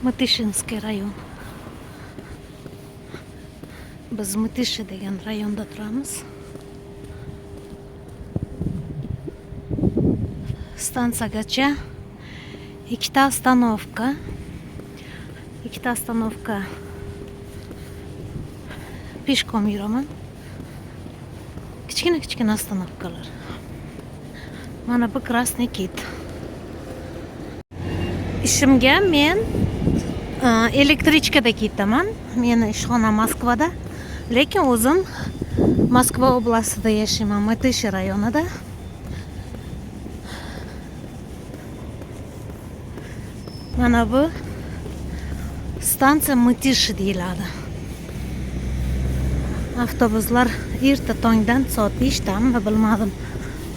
Mытышинский rayon. Biz Mıtışı degan rayonda turamiz. Stansiyagacha ikkita ostanovka. Peshkom yuraman. Kichkina ostanovkalar. Mana bu Krasniy Kit. Ishimga men elektrichkada ketaman. Meni ishxonam Moskvada. Lekin o'zim Moskva oblastida yashayman, Mıtışı rayonida. Mana bu stansiya Mıtışı deyiladi. Avtobuslar erta tongdan soat 5dami bilmadim.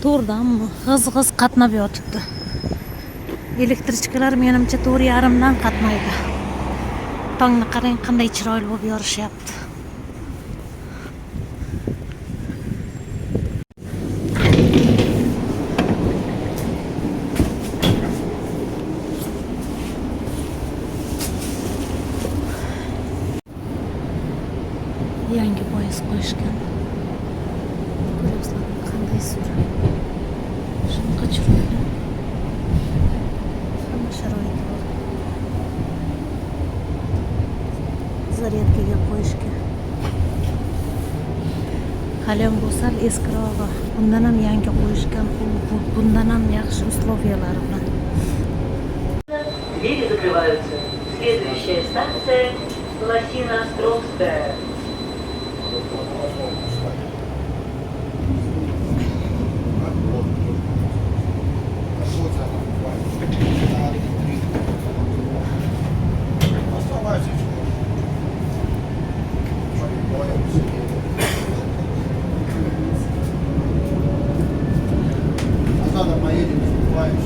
4danmi g'iz qatnab yotibdi. Elektrichkalar menimcha 4:30dan qatnaydi. Tongni qarang qanday chiroyli bo'lib yorishyapti. Yangi poyezd qo'yishgan. Ko'ryapsizlar qanday surat. Shunaqa chiroyli. Hamma sharoit bor. Zaryadkaga qo'yishga. Haliyam bu sal eskirog'i. Bundan ham yangi qo'yishgan. Bundan ham yaxshi условиялari bilan. Двери закрываются. Следующая станция Лосино-Островская.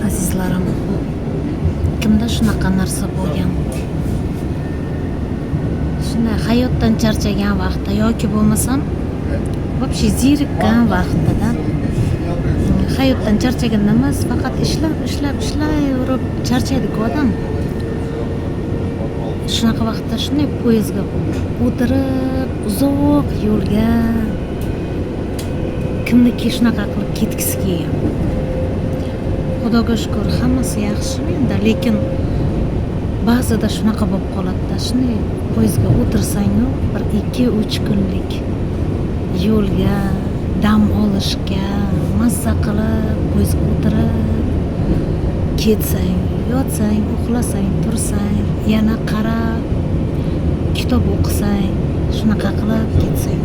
Azizlarim, kimda shunaqa narsa bo'lgan? Shunday hayotdan charchagan vaqtda yoki bo'lmasam вообще zerikkan vaqtida hayotdan charchaganda emas, faqat ishlayverib charchaydi-ku odam. Shunaqa vaqtda shunday poyezdga o'tirib uzoq yo'lga kimniki shunaqa qilib ketgisi kelgan. Xudoga shukr, hammasi yaxshi menda, lekin ba'zida shunaqa bo'lib qoladi-da. Shunday poyezdga o'tirsang-ku, bir 2-3 kunlik yo'lga dam olishga mazza qilib poyezdga o'tirib ketsang, yotsang, uxlasang, tursang, yana qarab kitob o'qisang, shunaqa qilib ketsang.